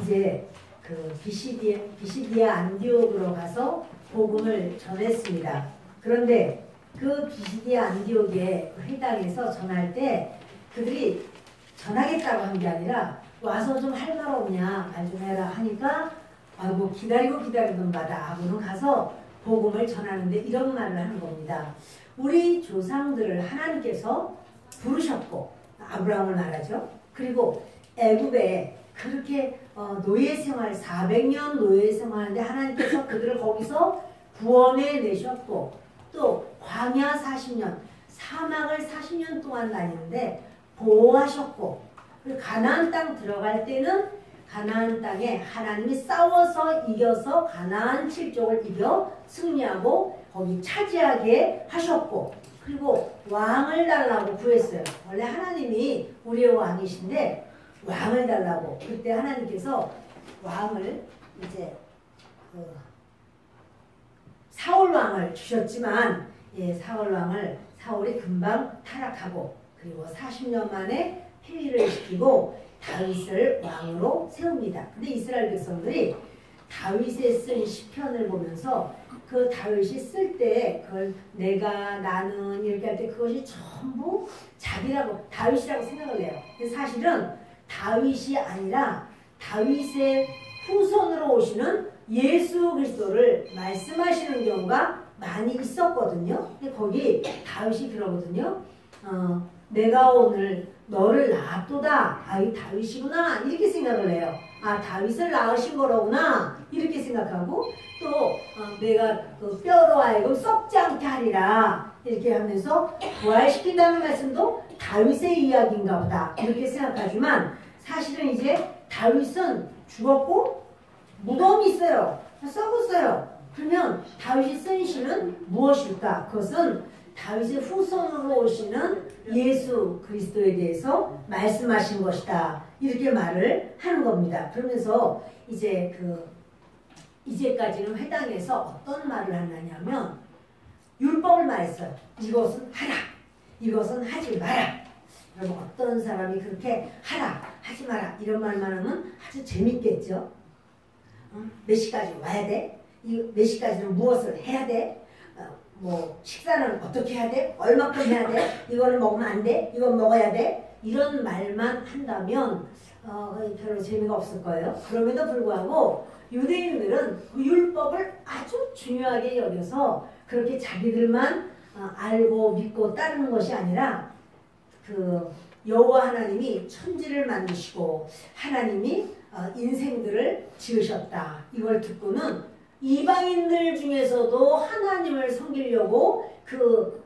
이제 그 비시디아 안디옥으로 가서 복음을 전했습니다. 그런데 그 비시디아 안디옥의 회당에서 전할 때 그들이 전하겠다고 한 게 아니라 와서 좀 할 말 없냐, 말 좀 해라 하니까 아이고 기다리던 바다 하고는 가서 복음을 전하는데 이런 말을 하는 겁니다. 우리 조상들을 하나님께서 부르셨고, 아브라함을 말하죠. 그리고 애굽에 그렇게 노예 생활 400년 노예 생활하는데 하나님께서 그들을 거기서 구원해 내셨고, 또 광야 40년 사막을 40년 동안 다니는데 보호하셨고, 그리고 가나안 땅 들어갈 때는 가나안 땅에 하나님이 싸워서 이겨서 가나안 7족을 이겨 승리하고 거기 차지하게 하셨고, 그리고 왕을 달라고 구했어요. 원래 하나님이 우리의 왕이신데 왕을 달라고. 그때 하나님께서 왕을 이제 사울 왕을 주셨지만, 사울 왕을 사울이 금방 타락하고 그리고 40년 만에 폐위를 시키고 다윗을 왕으로 세웁니다. 근데 이스라엘 백성들이 다윗의 쓴 시편을 보면서 그 다윗이 쓸 때 그걸 내가 나는 이렇게 할 때 그것이 전부 자기라고 다윗이라고 생각을 해요. 근데 사실은 다윗이 아니라 다윗의 후손으로 오시는 예수 그리스도를 말씀하시는 경우가 많이 있었거든요. 근데 거기 다윗이 그러거든요. 내가 오늘 너를 낳았도다. 아, 이 다윗이구나. 이렇게 생각을 해요. 아, 다윗을 낳으신 거로구나. 이렇게 생각하고, 또 내가 그 뼈로 하여금 썩지 않게 하리라. 이렇게 하면서 부활시킨다는 말씀도 다윗의 이야기인가 보다. 이렇게 생각하지만 사실은 이제 다윗은 죽었고 무덤이 있어요. 썩었어요. 그러면 다윗이 쓴 시는 무엇일까? 그것은 다윗의 후손으로 오시는 예수 그리스도에 대해서 말씀하신 것이다. 이렇게 말을 하는 겁니다. 그러면서 이제까지는 회당에서 어떤 말을 하느냐면 율법을 말했어요. 이것은 하라. 이것은 하지 마라. 여러분, 어떤 사람이 그렇게 하라, 하지 마라 이런 말만 하면 아주 재밌겠죠. 몇 시까지 와야 돼? 몇 시까지는 무엇을 해야 돼? 뭐 식사는 어떻게 해야 돼? 얼마큼 해야 돼? 이거는 먹으면 안 돼? 이건 먹어야 돼? 이런 말만 한다면 별로 재미가 없을 거예요. 그럼에도 불구하고 유대인들은 그 율법을 아주 중요하게 여겨서 그렇게 자기들만 알고 믿고 따르는 것이 아니라 그 여호와 하나님이 천지를 만드시고 하나님이 인생들을 지으셨다. 이걸 듣고는 이방인들 중에서도 하나님을 섬기려고 그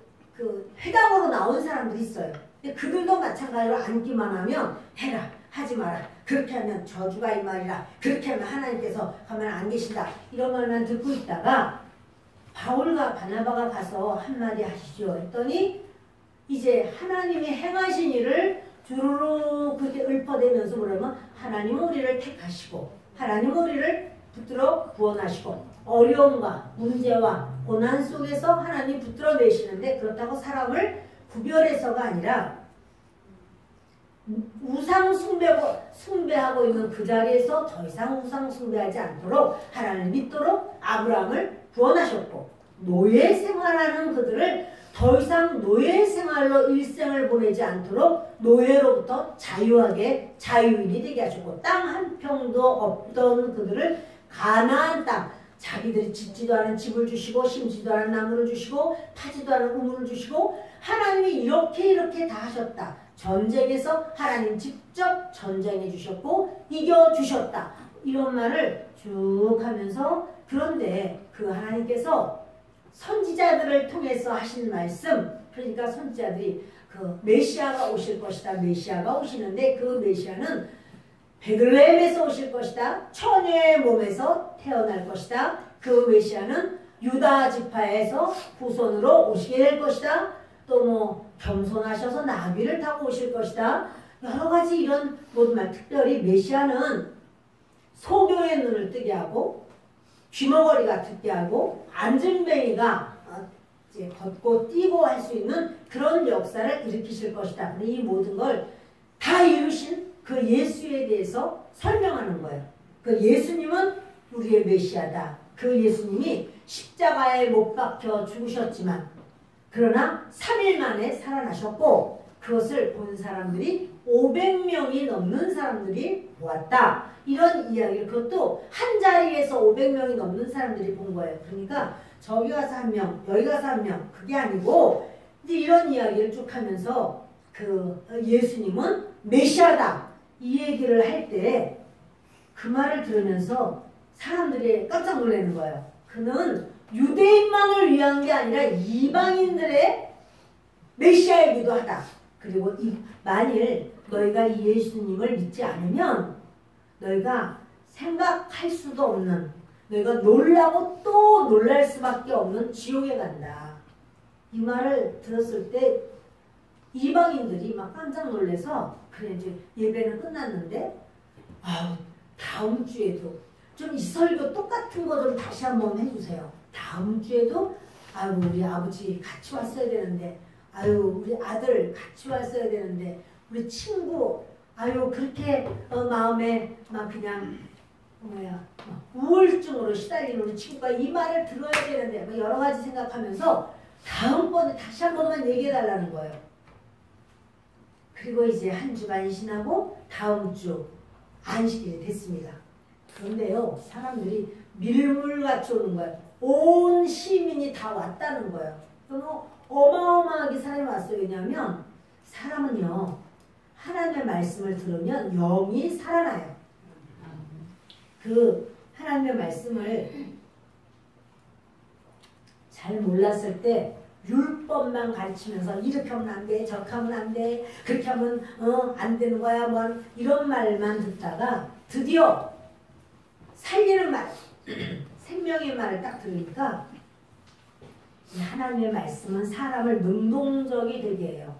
회당으로 나온 사람들이 있어요. 근데 그들도 마찬가지로 앉기만 하면 해라, 하지 마라. 그렇게 하면 저주가 이 말이라. 그렇게 하면 하나님께서 가만 안 계신다. 이런 말만 듣고 있다가 바울과 바나바가 가서 한마디 하시죠 했더니 이제 하나님이 행하신 일을 주르륵 그렇게 읊어대면서 그러면 하나님은 우리를 택하시고 하나님은 우리를 붙들어 구원하시고 어려움과 문제와 고난 속에서 하나님 붙들어 내시는데 그렇다고 사람을 구별해서가 아니라 우상 숭배하고 있는 그 자리에서 더 이상 우상 숭배하지 않도록 하나님을 믿도록 아브라함을 구원하셨고 노예 생활하는 그들을 더 이상 노예 생활로 일생을 보내지 않도록 노예로부터 자유인이 되게 하셨고 땅 한 평도 없던 그들을 가나안 땅 자기들이 짓지도 않은 집을 주시고 심지도 않은 나무를 주시고 파지도 않은 우물을 주시고 하나님이 이렇게 다 하셨다. 전쟁에서 하나님 직접 전쟁해 주셨고 이겨 주셨다. 이런 말을 쭉 하면서 그런데 그 하나님께서 선지자들을 통해서 하신 말씀 그러니까 선지자들이 그 메시아가 오실 것이다. 메시아가 오시는데 그 메시아는 베들레헴에서 오실 것이다. 처녀의 몸에서 태어날 것이다. 그 메시아는 유다 지파에서 후손으로 오시게 될 것이다. 또 뭐 겸손하셔서 나귀를 타고 오실 것이다. 여러 가지 이런 모든 말 특별히 메시아는 소경의 눈을 뜨게 하고 귀머거리가 듣게 하고 안증뱅이가 이제 걷고 뛰고 할 수 있는 그런 역사를 일으키실 것이다. 근데 이 모든 걸 다 이루신 그 예수에 대해서 설명하는 거예요. 그 예수님은 우리의 메시아다. 그 예수님이 십자가에 못 박혀 죽으셨지만 그러나 3일 만에 살아나셨고 그것을 본 사람들이 500명이 넘는 사람들이 보았다. 이런 이야기를 그것도 한 자리에서 500명이 넘는 사람들이 본 거예요. 그러니까 저기 가서 한 명, 여기 가서 한 명 그게 아니고 이제 이런 이야기를 쭉 하면서 그 예수님은 메시아다. 이 얘기를 할 때 그 말을 들으면서 사람들이 깜짝 놀라는 거예요. 그는 유대인만을 위한 게 아니라 이방인들의 메시아이기도 하다. 그리고 만일 너희가 이 예수님을 믿지 않으면 너희가 생각할 수도 없는 너희가 놀라고 또 놀랄 수밖에 없는 지옥에 간다. 이 말을 들었을 때 이방인들이 막 깜짝 놀라서 그래 이제 예배는 끝났는데 아우 다음 주에도 좀 이 설교 똑같은 거 좀 다시 한번 해주세요. 다음 주에도 아유 우리 아버지 같이 왔어야 되는데 아유 우리 아들 같이 왔어야 되는데 우리 친구 아유 그렇게 마음에 막 그냥 우울증으로 시달리는 우리 친구가 이 말을 들어야 되는데 막 여러 가지 생각하면서 다음번에 다시 한 번만 얘기해달라는 거예요. 그리고 이제 한 주간 지나고 다음 주 안식일이 됐습니다. 그런데요 사람들이 밀물같이 오는 거예요. 온 시민이 다 왔다는 거예요. 너무 어마어마하게 사람이 왔어요. 왜냐하면 사람은요 하나님의 말씀을 들으면 영이 살아나요. 그 하나님의 말씀을 잘 몰랐을 때 율법만 가르치면서 이렇게 하면 안 돼, 저렇게 하면 안 돼, 그렇게 하면 안 되는 거야, 뭐 이런 말만 듣다가 드디어 살리는 말, 생명의 말을 딱 들으니까 하나님의 말씀은 사람을 능동적이 되게 해요.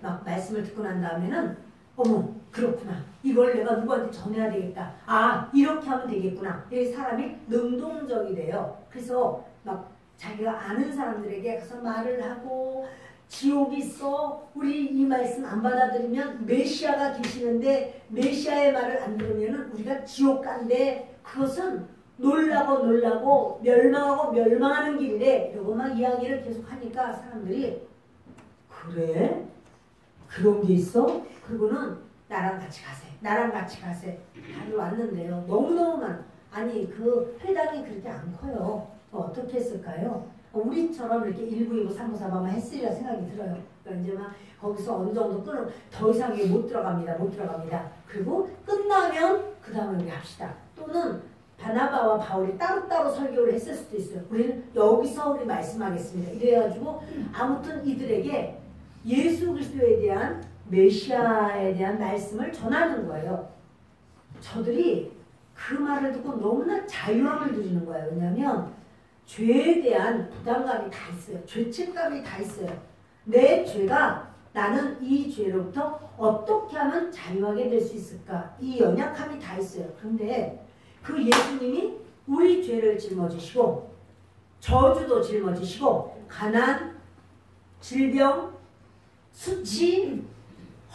막 말씀을 듣고 난 다음에는 어머 그렇구나. 이걸 내가 누구한테 전해야 되겠다. 아 이렇게 하면 되겠구나. 이 사람이 능동적이 돼요. 그래서 막 자기가 아는 사람들에게 가서 말을 하고 지옥이 있어. 우리 이 말씀 안 받아들이면 메시아가 계시는데 메시아의 말을 안 들으면 우리가 지옥 간대. 그것은 놀라고 멸망하고 멸망하는 길이래. 이러고 막 이야기를 계속 하니까 사람들이 그래? 그런 게 있어? 그리고는 나랑 같이 가세. 나랑 같이 가세. 다들 왔는데요. 너무너무 많아. 아니 그 회당이 그렇게 안 커요. 어떻게 했을까요? 우리처럼 이렇게 1부, 2부, 3부, 4부만 했으리라 생각이 들어요. 그러니까 이제 막 거기서 어느 정도 끊으면 더 이상 못 들어갑니다. 그리고 끝나면 그 다음에 우리 합시다. 또는 바나바와 바울이 따로따로 설교를 했을 수도 있어요. 우리는 여기서 우리 말씀하겠습니다. 이래가지고 아무튼 이들에게 예수 그리스도에 대한 메시아에 대한 말씀을 전하는 거예요. 저들이 그 말을 듣고 너무나 자유함을 누리는 거예요. 왜냐하면 죄에 대한 부담감이 다 있어요. 죄책감이 다 있어요. 내 죄가 나는 이 죄로부터 어떻게 하면 자유하게 될 수 있을까? 이 연약함이 다 있어요. 그런데 그 예수님이 우리 죄를 짊어지시고 저주도 짊어지시고 가난, 질병, 수치,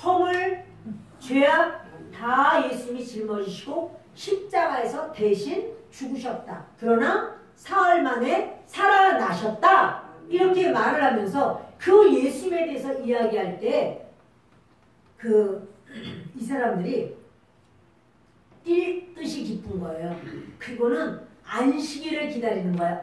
허물, 죄악 다 예수님이 짊어지시고 십자가에서 대신 죽으셨다. 그러나 사흘 만에 살아나셨다. 이렇게 말을 하면서 그 예수님에 대해서 이야기할 때 이 사람들이 뛸 듯이 기쁜 거예요. 그리고는 안식일을 기다리는 거예요.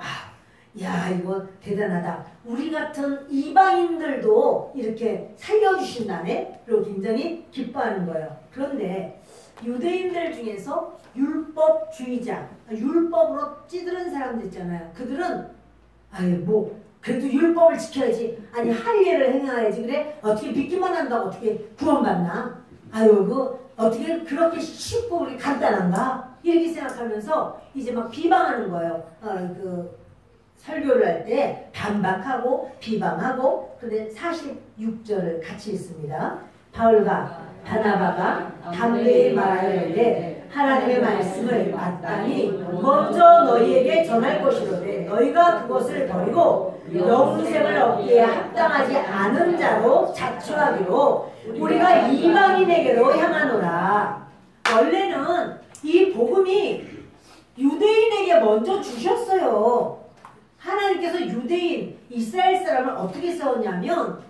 야 이거 대단하다. 우리 같은 이방인들도 이렇게 살려주신다네. 그리고 굉장히 기뻐하는 거예요. 그런데 유대인들 중에서 율법주의자, 율법으로 찌들은 사람들 있잖아요. 그들은 그래도 율법을 지켜야지. 아니 할례를 행해야지. 그래 어떻게 믿기만 한다고 어떻게 구원받나? 어떻게 그렇게 쉽고 우리 간단한가? 이렇게 생각하면서 이제 막 비방하는 거예요. 설교를 할 때 반박하고 비방하고. 근데 46절을 같이 읽습니다. 바울과 바나바가 담대히 말하려는데 하나님의 말씀을 마땅히 먼저 너희에게 전할 것이로되 너희가 그것을 버리고 영생을 얻기에 합당하지 않은 자로 자초하기로 우리가 이방인에게로 향하노라. 원래는 이 복음이 유대인에게 먼저 주셨어요. 하나님께서 유대인, 이스라엘 사람을 어떻게 세웠냐면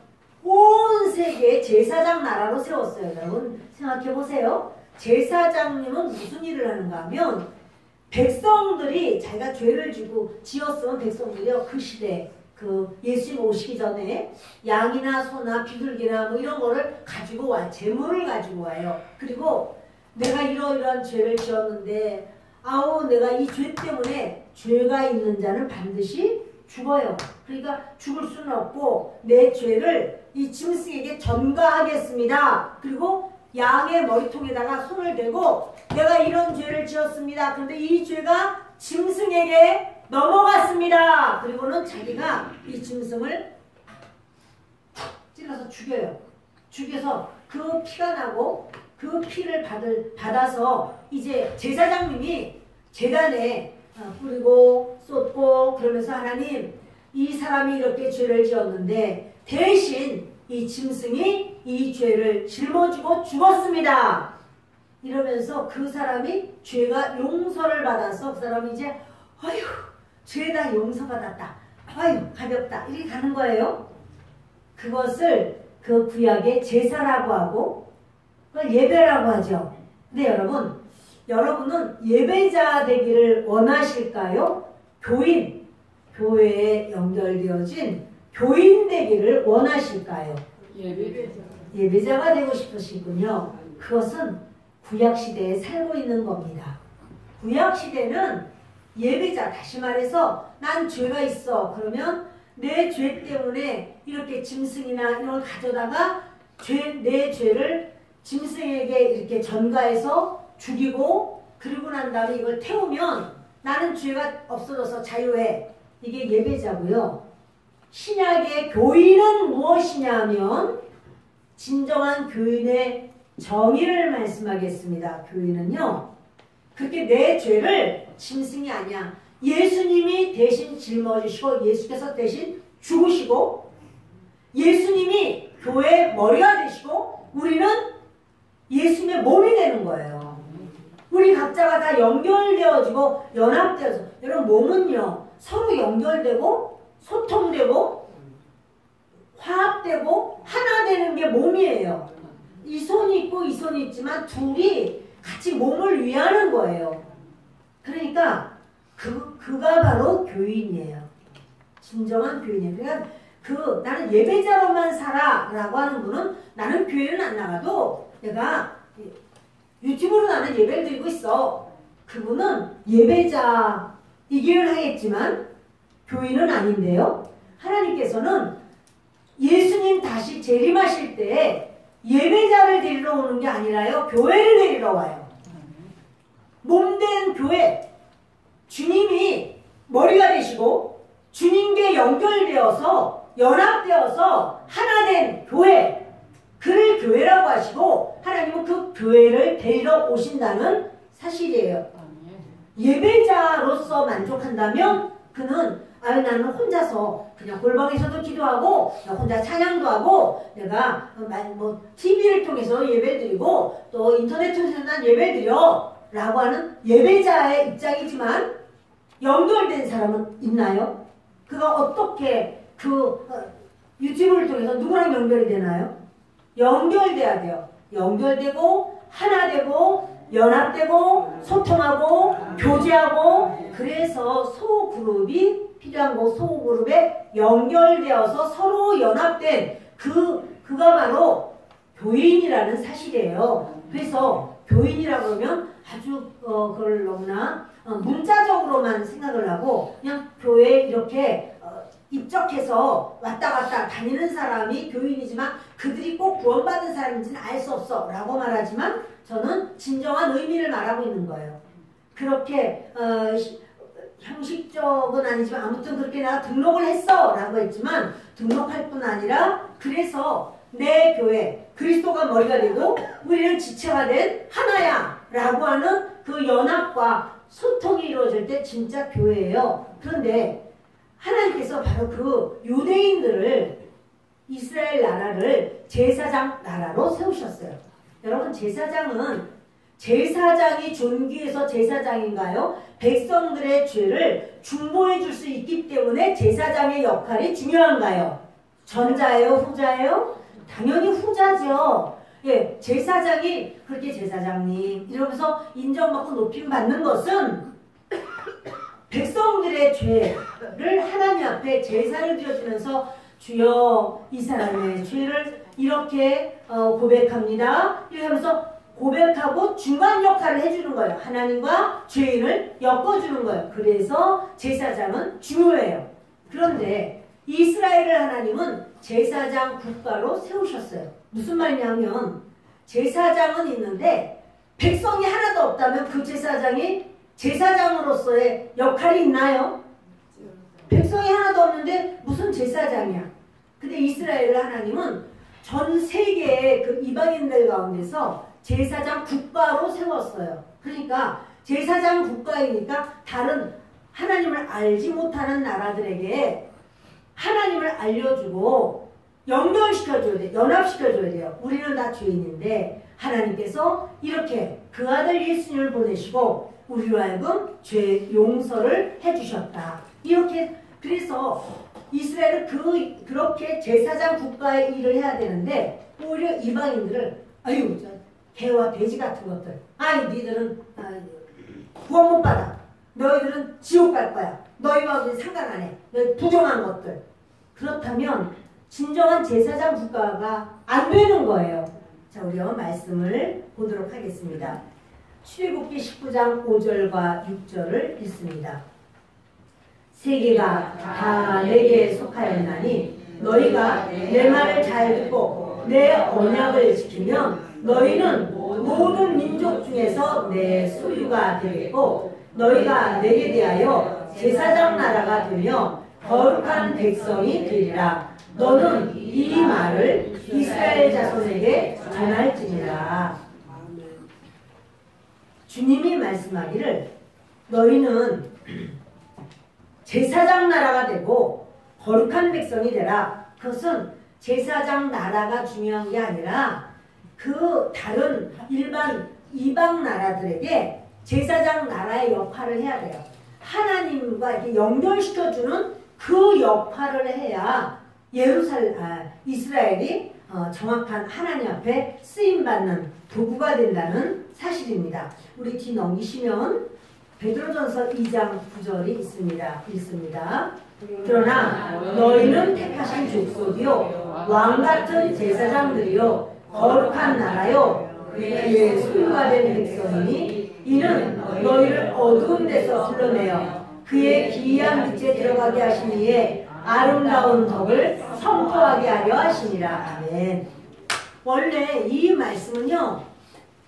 온 세계에 제사장 나라로 세웠어요. 여러분 생각해 보세요. 제사장님은 무슨 일을 하는가 하면 백성들이 자기가 죄를 지었으면 백성들이요 그 시대 그 예수님 오시기 전에 양이나 소나 비둘기나 뭐 이런 거를 가지고 와요. 제물을 가지고 와요. 그리고 내가 이러이러한 죄를 지었는데 아우 내가 이 죄 때문에 죄가 있는 자는 반드시 죽어요. 그러니까 죽을 수는 없고 내 죄를 이 짐승에게 전가하겠습니다. 그리고 양의 머리통에다가 손을 대고 내가 이런 죄를 지었습니다. 그런데 이 죄가 짐승에게 넘어갔습니다. 그리고는 자기가 이 짐승을 찔러서 죽여요. 죽여서 그 피가 나고 그 피를 받아서 이제 제사장님이 제단에 뿌리고 쏟고 그러면서 하나님 이 사람이 이렇게 죄를 지었는데 대신 이 짐승이 이 죄를 짊어지고 죽었습니다. 이러면서 그 사람이 죄가 용서를 받아서 그 사람이 이제 아휴 죄 다 용서받았다. 아휴 가볍다. 이렇게 가는 거예요. 그것을 그 구약의 제사라고 하고 그걸 예배라고 하죠. 근데 여러분은 예배자 되기를 원하실까요? 교회에 연결되어진 교인 되기를 원하실까요? 예배자가 되고 싶으시군요. 그것은 구약시대에 살고 있는 겁니다. 구약시대는 예배자, 다시 말해서 난 죄가 있어. 그러면 내 죄 때문에 이렇게 짐승이나 이런 걸 가져다가 내 죄를 짐승에게 이렇게 전가해서 죽이고 그리고 난 다음에 이걸 태우면 나는 죄가 없어져서 자유해. 이게 예배자고요. 신약의 교인은 무엇이냐 하면 진정한 교인의 정의를 말씀하겠습니다. 교인은요. 그렇게 내 죄를 짐승이 아니야. 예수님이 대신 짊어지시고 예수께서 대신 죽으시고 예수님이 교회의 머리가 되시고 우리는 예수님의 몸이 되는 거예요. 우리 각자가 다 연결되어지고 연합되어서 여러분 몸은요. 서로 연결되고 소통되고 화합되고 하나 되는 게 몸이에요. 이 손이 있고 이 손이 있지만 둘이 같이 몸을 위하는 거예요. 그러니까 그가 바로 교인이에요. 진정한 교인이에요. 그러니까 나는 예배자로만 살아라고 하는 분은 나는 교회는 안 나가도 내가 유튜브로 나는 예배를 드리고 있어. 그분은 예배자이기는 하겠지만 교인은 아닌데요. 하나님께서는 예수님 다시 재림하실 때 예배자를 데리러 오는 게 아니라요. 교회를 데리러 와요. 몸된 교회. 주님이 머리가 되시고 주님께 연결되어서 연합되어서 하나된 교회. 그를 교회라고 하시고 하나님은 그 교회를 데리러 오신다는 사실이에요. 예배자로서 만족한다면 그는 나는 혼자서 그냥 골방에서도 기도하고 혼자 찬양도 하고 내가 뭐 TV를 통해서 예배를 드리고 또 인터넷 통해서 난 예배를 드려 라고 하는 예배자의 입장이지만 연결된 사람은 있나요? 그가 어떻게 유튜브를 통해서 누구랑 연결이 되나요? 연결돼야 돼요. 연결되고 하나 되고 연합되고 소통하고 교제하고 그래서 소그룹이 필요한 거 소그룹에 연결되어서 서로 연합된 그가 바로 교인이라는 사실이에요. 그래서 교인이라고 그러면 아주 그걸 너무나 문자적으로만 생각을 하고 그냥 교회에 이렇게 입적해서 왔다 갔다 다니는 사람이 교인이지만 그들이 꼭 구원받은 사람인지는 알 수 없어 라고 말하지만 저는 진정한 의미를 말하고 있는 거예요. 그렇게 형식적은 아니지만 아무튼 그렇게 내가 등록을 했어 라고 했지만 등록할 뿐 아니라 그래서 내 교회 그리스도가 머리가 되고 우리는 지체가 된 하나야 라고 하는 그 연합과 소통이 이루어질 때 진짜 교회예요. 그런데 하나님께서 바로 그 유대인들을 이스라엘 나라를 제사장 나라로 세우셨어요. 여러분 제사장은 제사장이 존귀해서 제사장인가요? 백성들의 죄를 중보해 줄 수 있기 때문에 제사장의 역할이 중요한가요? 전자예요? 후자예요? 당연히 후자죠. 예, 제사장이 그렇게 제사장님 이러면서 인정받고 높임 받는 것은 백성들의 죄를 하나님 앞에 제사를 드려주면서 주여 이 사람의 죄를 이렇게 고백합니다. 이렇게 하면서 고백하고 중간 역할을 해주는 거예요. 하나님과 죄인을 엮어주는 거예요. 그래서 제사장은 중요해요. 그런데 이스라엘을 하나님은 제사장 국가로 세우셨어요. 무슨 말이냐면 제사장은 있는데 백성이 하나도 없다면 그 제사장이 제사장으로서의 역할이 있나요? 백성이 하나도 없는데 무슨 제사장이야. 근데 이스라엘을 하나님은 전 세계의 그 이방인들 가운데서 제사장 국가로 세웠어요. 그러니까 제사장 국가이니까 다른 하나님을 알지 못하는 나라들에게 하나님을 알려주고 연결시켜줘야 돼요. 연합시켜줘야 돼요. 우리는 다 죄인인데 하나님께서 이렇게 그 아들 예수님을 보내시고 우리로 하여금 죄 용서를 해주셨다. 이렇게 그래서 이스라엘은 그렇게 제사장 국가의 일을 해야 되는데 오히려 이방인들을 아유 개와 돼지 같은 것들 아이 니들은 구원 못 받아. 너희들은 지옥 갈 거야. 너희와 우리 상관 안 해. 너희 부정한 것들. 그렇다면 진정한 제사장 국가가 안 되는 거예요. 자, 우리 말씀을 보도록 하겠습니다. 출애굽기 19장 5절과 6절을 읽습니다. 세계가 다 내게 속하였나니 너희가 내 말을 잘 듣고 내 언약을 지키면 너희는 모든 민족 중에서 내 소유가 되겠고 너희가 내게 대하여 제사장 나라가 되며 거룩한 백성이 되리라. 너는 이 말을 이스라엘 자손에게 전할지니라. 주님이 말씀하기를 너희는 제사장 나라가 되고 거룩한 백성이 되라. 그것은 제사장 나라가 중요한 게 아니라 그 다른 일반 이방 나라들에게 제사장 나라의 역할을 해야 돼요. 하나님과 이렇게 연결시켜주는 그 역할을 해야 이스라엘이 정확한 하나님 앞에 쓰임받는 도구가 된다는 사실입니다. 우리 뒤 넘기시면 베드로전서 2장 9절이 있습니다. 읽습니다. 그러나 너희는 택하신 족속이요 왕같은 제사장들이요 거룩한 나라요 그의 소유가 된 백성이니 이는 너희를 어두운 데서 불러내어 그의 기이한 빛에 들어가게 하신 이에 아름다운 덕을 선포하게 하려 하시니라. 아멘. 원래 이 말씀은요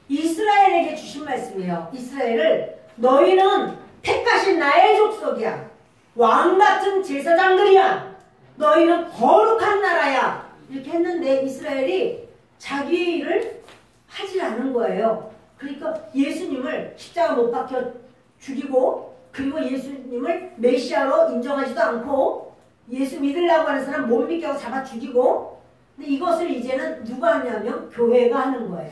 이스라엘에게 주신 말씀이에요. 이스라엘을 너희는 택하신 나의 족속이야. 왕같은 제사장들이야. 너희는 거룩한 나라야. 이렇게 했는데 이스라엘이 자기의 일을 하지 않은 거예요. 그러니까 예수님을 십자가 못 박혀 죽이고 그리고 예수님을 메시아로 인정하지도 않고 예수 믿으려고 하는 사람 못 믿게 하고 잡아 죽이고 근데 이것을 이제는 누가 하냐면 교회가 하는 거예요.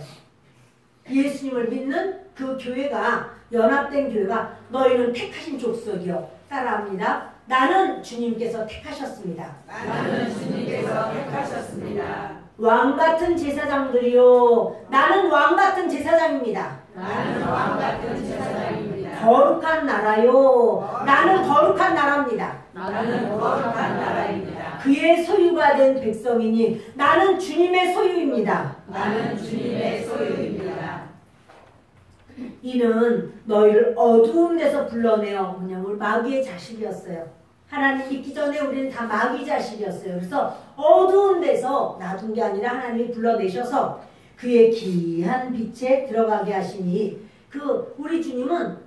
예수님을 믿는 그 교회가 연합된 교회가 너희는 택하신 족속이요. 따라합니다. 나는 주님께서 택하셨습니다. 나는 주님께서 택하셨습니다. 왕같은 제사장들이요. 나는 왕같은 제사장입니다. 나는 왕같은 제사장입니다. 거룩한 나라요. 나는 거룩한 나라입니다. 나는 거룩한 나라입니다. 그의 소유가 된 백성이니 나는 주님의 소유입니다. 나는 주님의 소유입니다. 이는 너희를 어두운 데서 불러내어 우리 마귀의 자식이었어요. 하나님 믿기 전에 우리는 다 마귀 자식이었어요. 그래서 어두운 데서 놔둔 게 아니라 하나님이 불러내셔서 그의 기이한 빛에 들어가게 하시니 우리 주님은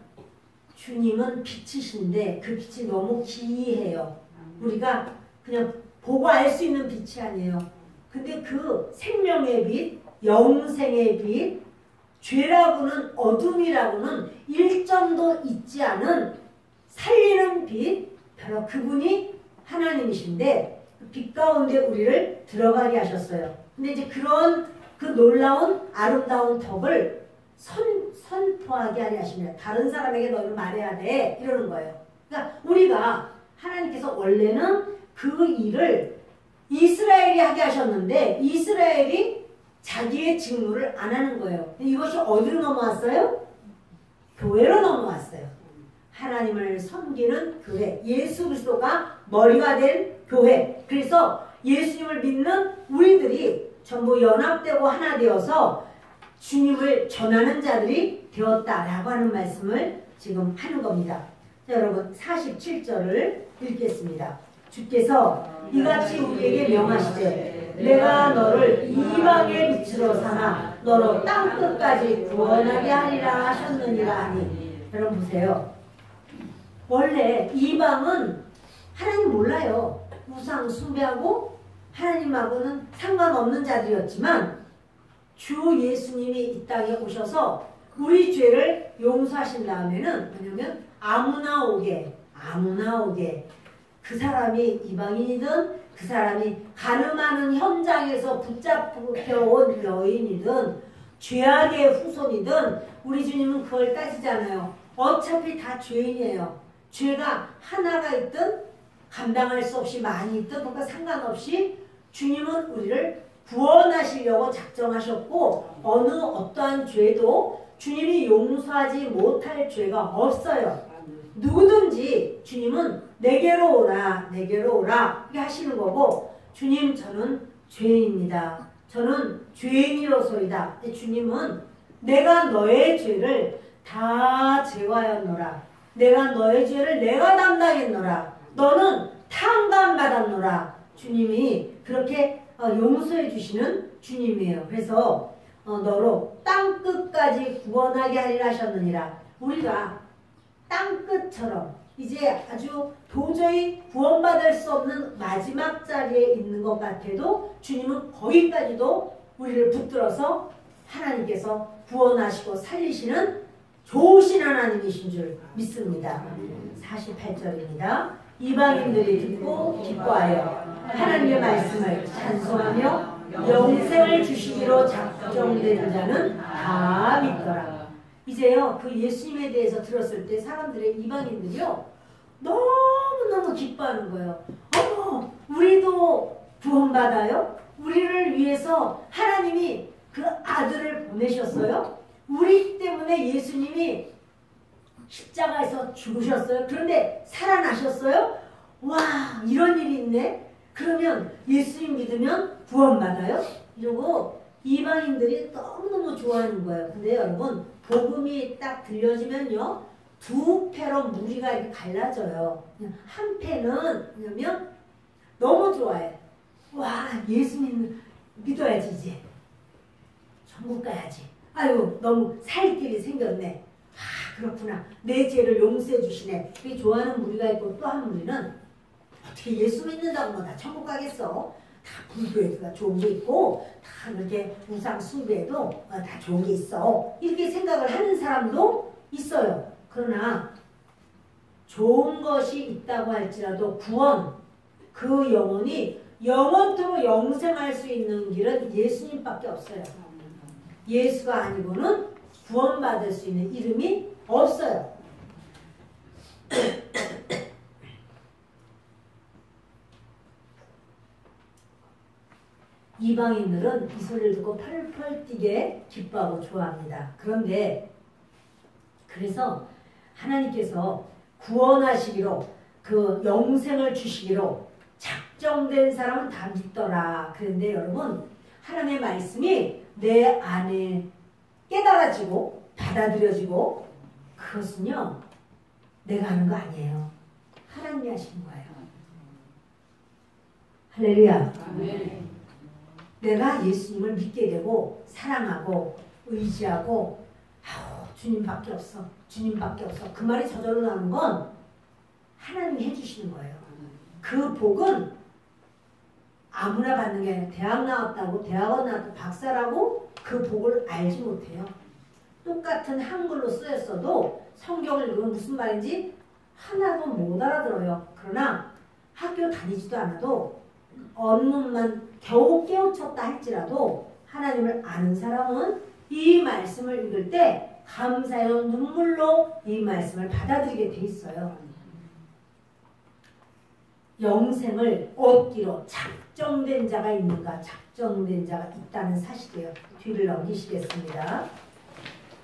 빛이신데 그 빛이 너무 기이해요. 우리가 그냥 보고 알 수 있는 빛이 아니에요. 근데 그 생명의 빛, 영생의 빛, 죄라고는 어둠이라고는 일점도 있지 않은 살리는 빛, 바로 그분이 하나님이신데 그 빛 가운데 우리를 들어가게 하셨어요. 근데 이제 그런 그 놀라운 아름다운 덕을 선포하게 하려 하시면 다른 사람에게 너희는 말해야 돼 이러는 거예요. 그러니까 우리가 하나님께서 원래는 그 일을 이스라엘이 하게 하셨는데 이스라엘이 자기의 직무를 안 하는 거예요. 이것이 어디로 넘어왔어요? 교회로 넘어왔어요. 하나님을 섬기는 교회, 예수 그리스도가 머리가 된 교회. 그래서 예수님을 믿는 우리들이 전부 연합되고 하나 되어서 주님을 전하는 자들이 되었다라고 하는 말씀을 지금 하는 겁니다. 자, 여러분 47절을 읽겠습니다. 주께서 이같이 우리에게 명하시되 내가 너를 이방의 빛으로 삼아 너로 땅끝까지 구원하게 하리라 하셨느니라 하니. 여러분 보세요. 원래 이방은 하나님 몰라요. 우상 숭배하고 하나님하고는 상관없는 자들이었지만 주 예수님이 이 땅에 오셔서 우리 죄를 용서하신 다음에는 뭐냐면 아무나 오게 그 사람이 이방인이든 그 사람이 가늠하는 현장에서 붙잡혀온 여인이든 죄악의 후손이든 우리 주님은 그걸 따지잖아요. 어차피 다 죄인이에요. 죄가 하나가 있든 감당할 수 없이 많이 있든 그것과 상관없이 주님은 우리를 구원하시려고 작정하셨고 어떠한 죄도 주님이 용서하지 못할 죄가 없어요. 누구든지 주님은 내게로 오라 이렇게 하시는 거고 주님 저는 죄인입니다. 저는 죄인이로소이다. 주님은 내가 너의 죄를 다 제거하였노라. 내가 너의 죄를 내가 담당했노라. 너는 탕감받았노라. 주님이 그렇게 용서해 주시는 주님이에요. 그래서 너로 땅끝까지 구원하게 하리라 하셨느니라. 우리가 땅끝처럼 이제 아주 도저히 구원받을 수 없는 마지막 자리에 있는 것 같아도 주님은 거기까지도 우리를 붙들어서 하나님께서 구원하시고 살리시는 좋으신 하나님이신 줄 믿습니다. 48절입니다. 이방인들이 듣고 기뻐하여 하나님의 말씀을 찬송하며 영생을 주시기로 작정된 자는 다 믿더라. 이제요 그 예수님에 대해서 들었을 때 사람들의 이방인들이요 너무너무 기뻐하는 거예요. 어머 우리도 구원받아요? 우리를 위해서 하나님이 그 아들을 보내셨어요? 우리 때문에 예수님이 십자가에서 죽으셨어요? 그런데 살아나셨어요? 와 이런 일이 있네? 그러면 예수님 믿으면 구원받아요? 이러고 이방인들이 너무너무 좋아하는 거예요. 근데 여러분 복음이 딱 들려지면요 두 패로 무리가 이렇게 갈라져요. 한 패는 뭐냐면 너무 좋아해. 와 예수님 믿어야지 이제 천국 가야지. 아유 너무 살 길이 생겼네. 아 그렇구나. 내 죄를 용서해 주시네. 그게 좋아하는 무리가 있고 또 한 무리는 어떻게 예수 믿는다고 뭐 다 천국 가겠어. 다 불교에도 좋은 게 있고 다 이렇게 우상 숭배에도 다 좋은 게 있어. 이렇게 생각을 하는 사람도 있어요. 그러나 좋은 것이 있다고 할지라도 구원, 그 영혼이 영원토록 영생할 수 있는 길은 예수님밖에 없어요. 예수가 아니고는 구원받을 수 있는 이름이 없어요. 이방인들은 이 소리를 듣고 펄펄 뛰게 기뻐하고 좋아합니다. 그런데 그래서 하나님께서 구원하시기로 그 영생을 주시기로 작정된 사람은 다 믿더라. 그런데 여러분 하나님의 말씀이 내 안에 깨달아지고 받아들여지고 그것은요 내가 하는 거 아니에요. 하나님이 하시는 거예요. 할렐루야. 아멘. 내가 예수님을 믿게 되고 사랑하고 의지하고 주님밖에 없어. 주님밖에 없어. 그 말이 저절로 나오는 건 하나님이 해주시는 거예요. 그 복은 아무나 받는 게 아니라 대학 나왔다고 대학원 나왔다고 박사라고 그 복을 알지 못해요. 똑같은 한글로 쓰였어도 성경을 읽으면 무슨 말인지 하나도 못 알아들어요. 그러나 학교 다니지도 않아도 언문만 겨우 깨우쳤다 할지라도 하나님을 아는 사람은 이 말씀을 읽을 때 감사해서 눈물로 이 말씀을 받아들이게 돼 있어요. 영생을 얻기로 작정된 자가 있는가? 작정된 자가 있다는 사실이에요. 뒤를 넘기시겠습니다.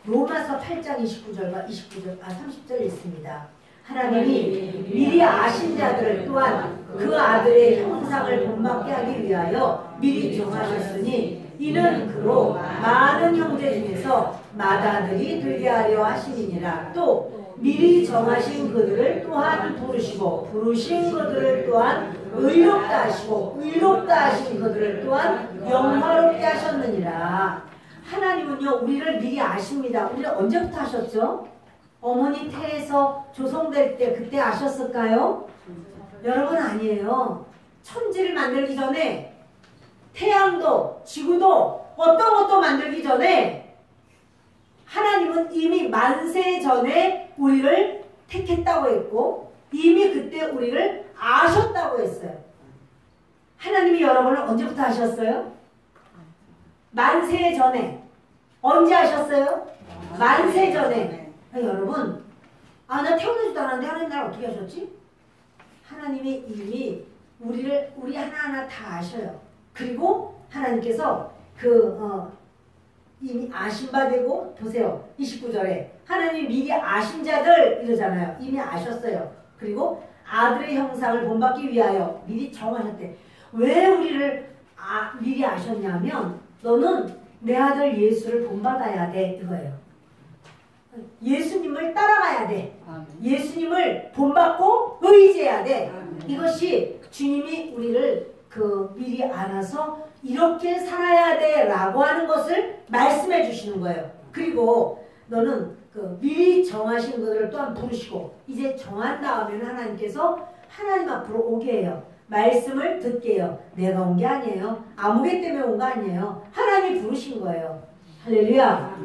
로마서 8장 29절과 30절 있습니다. 하나님이 미리 아신 자들을 또한 그 아들의 형상을 본받게 하기 위하여 미리 정하셨으니 이는 그로 많은 형제 중에서 맏아들이 되게 하려 하심이니라. 또 미리 정하신 그들을 또한 부르시고 부르신 그들을 또한 의롭다 하시고 의롭다 하신 그들을 또한 영화롭게 하셨느니라. 하나님은요 우리를 미리 아십니다. 우리를 언제부터 아셨죠? 어머니 태에서 조성될 때 그때 아셨을까요? 여러분 아니에요. 천지를 만들기 전에 태양도 지구도 어떤 것도 만들기 전에 하나님은 이미 만세 전에 우리를 택했다고 했고 이미 그때 우리를 아셨다고 했어요. 하나님이 여러분을 언제부터 아셨어요? 만세 전에. 언제 아셨어요? 만세 전에. 여러분, 나 태어나지도 않았는데 하나님 날 어떻게 하셨지? 하나님이 이미 우리 하나하나 다 아셔요. 그리고 하나님께서 이미 아신 바 되고, 보세요. 29절에 하나님이 미리 아신 자들 이러잖아요. 이미 아셨어요. 그리고 아들의 형상을 본받기 위하여 미리 정하셨대. 왜 우리를 미리 아셨냐면 너는 내 아들 예수를 본받아야 돼 이거예요. 예수님을 따라가야 돼. 예수님을 본받고 의지해야 돼. 이것이 주님이 우리를 미리 알아서 이렇게 살아야 돼 라고 하는 것을 말씀해 주시는 거예요. 그리고 너는 미리 정하신 것들을 또한 부르시고 이제 정한 다음에는 하나님께서 하나님 앞으로 오게 해요. 말씀을 듣게 해요. 내가 온 게 아니에요. 아무개 때문에 온 거 아니에요. 하나님이 부르신 거예요. 할렐루야.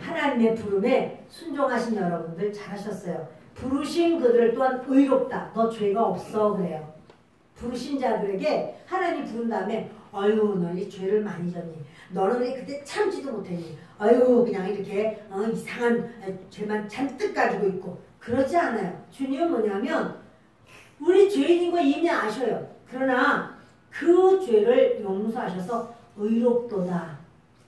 하나님의 부름에 순종하신 여러분들 잘하셨어요. 부르신 그들을 또한 의롭다. 너 죄가 없어 그래요. 부르신 자들에게 하나님 부른 다음에 아유 너희 죄를 많이 졌니? 너는 왜 그때 참지도 못했니? 아유 그냥 이렇게 이상한 죄만 잔뜩 가지고 있고 그러지 않아요. 주님은 뭐냐면 우리 죄인인 거 이미 아셔요. 그러나 그 죄를 용서하셔서 의롭도다.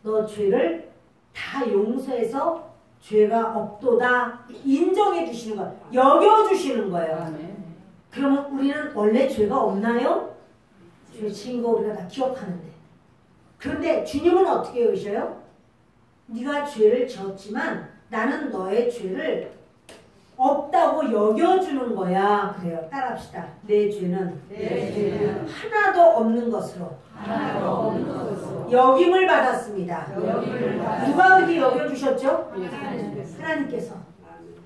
너 죄를 다 용서해서 죄가 없도다 인정해 주시는 거예요. 여겨주시는 거예요. 그러면 우리는 원래 죄가 없나요? 죄 지은 거 우리가 다 기억하는데. 그런데 주님은 어떻게 여기셔요? 네가 죄를 지었지만 나는 너의 죄를 없다고 여겨주는 거야. 그래요. 따라합시다. 내 죄는 하나도 없는 것으로 여김을 받았습니다. 누가 그렇게 여겨주셨죠? 하나님께서.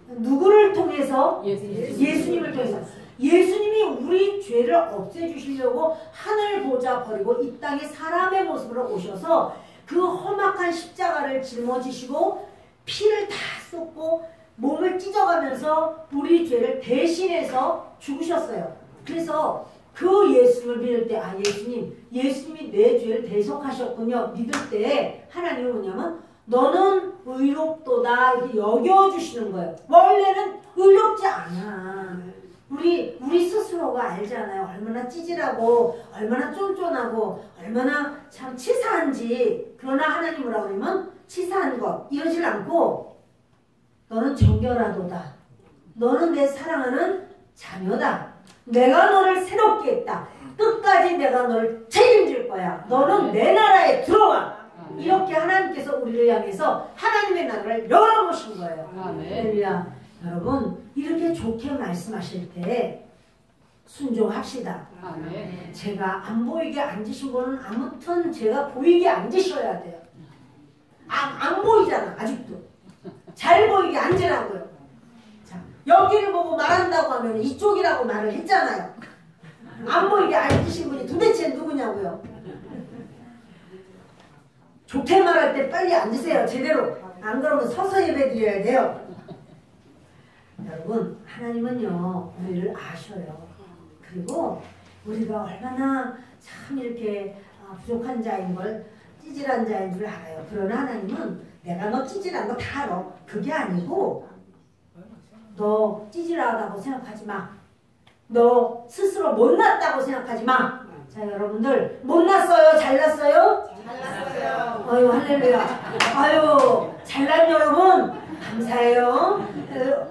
누구를 통해서? 예수님을 통해서. 예수님이 우리 죄를 없애주시려고 하늘 보좌 버리고 이 땅에 사람의 모습으로 오셔서 그 험악한 십자가를 짊어지시고 피를 다 쏟고 몸을 찢어가면서 우리 죄를 대신해서 죽으셨어요. 그래서 그 예수님을 믿을 때 예수님이 내 죄를 대속하셨군요. 믿을 때 하나님은 뭐냐면 너는 의롭도다 이렇게 여겨주시는 거예요. 원래는 의롭지 않아. 우리 스스로가 알잖아요. 얼마나 찌질하고 얼마나 쫀쫀하고 얼마나 참 치사한지. 그러나 하나님 뭐라고 그러면 치사한 것 이러질 않고 너는 정결하도다. 너는 내 사랑하는 자녀다. 내가 너를 새롭게 했다. 끝까지 내가 너를 책임질 거야. 너는 내 나라에 들어와. 이렇게 하나님께서 우리를 향해서 하나님의 나라를 열어놓으신 거예요. 할렐루야. 여러분 이렇게 좋게 말씀하실 때 순종합시다. 제가 안 보이게 앉으신 거는 아무튼 제가 보이게 앉으셔야 돼요. 안 보이잖아 아직도. 잘 보이게 앉으라고요. 자, 여기를 보고 말한다고 하면 이쪽이라고 말을 했잖아요. 안 보이게 앉으신 분이 도대체 누구냐고요. 좋게 말할 때 빨리 앉으세요. 제대로. 안 그러면 서서 예배 드려야 돼요. 여러분 하나님은요 우리를 아셔요. 그리고 우리가 얼마나 참 이렇게 부족한 자인 걸 찌질한 자인 줄 알아요. 그러나 하나님은 내가 너 찌질한 거 다 알아. 그게 아니고 너 찌질하다고 생각하지 마. 너 스스로 못났다고 생각하지 마. 자, 여러분들 못났어요? 잘났어요? 잘났어요. 아유, 할렐루야. 아유, 잘난 여러분 감사해요.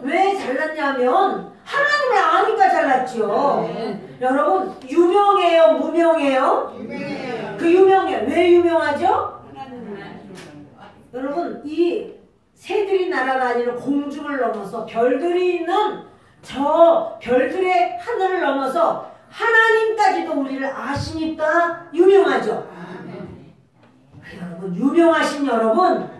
왜 잘났냐면 하나님을 아니까 잘났죠. 여러분 유명해요? 무명해요? 유명해요. 그 유명해. 왜 유명하죠? 여러분 이 새들이 날아다니는 공중을 넘어서 별들이 있는 저 별들의 하늘을 넘어서 하나님까지도 우리를 아시니까 유명하죠. 여러분 유명하신 여러분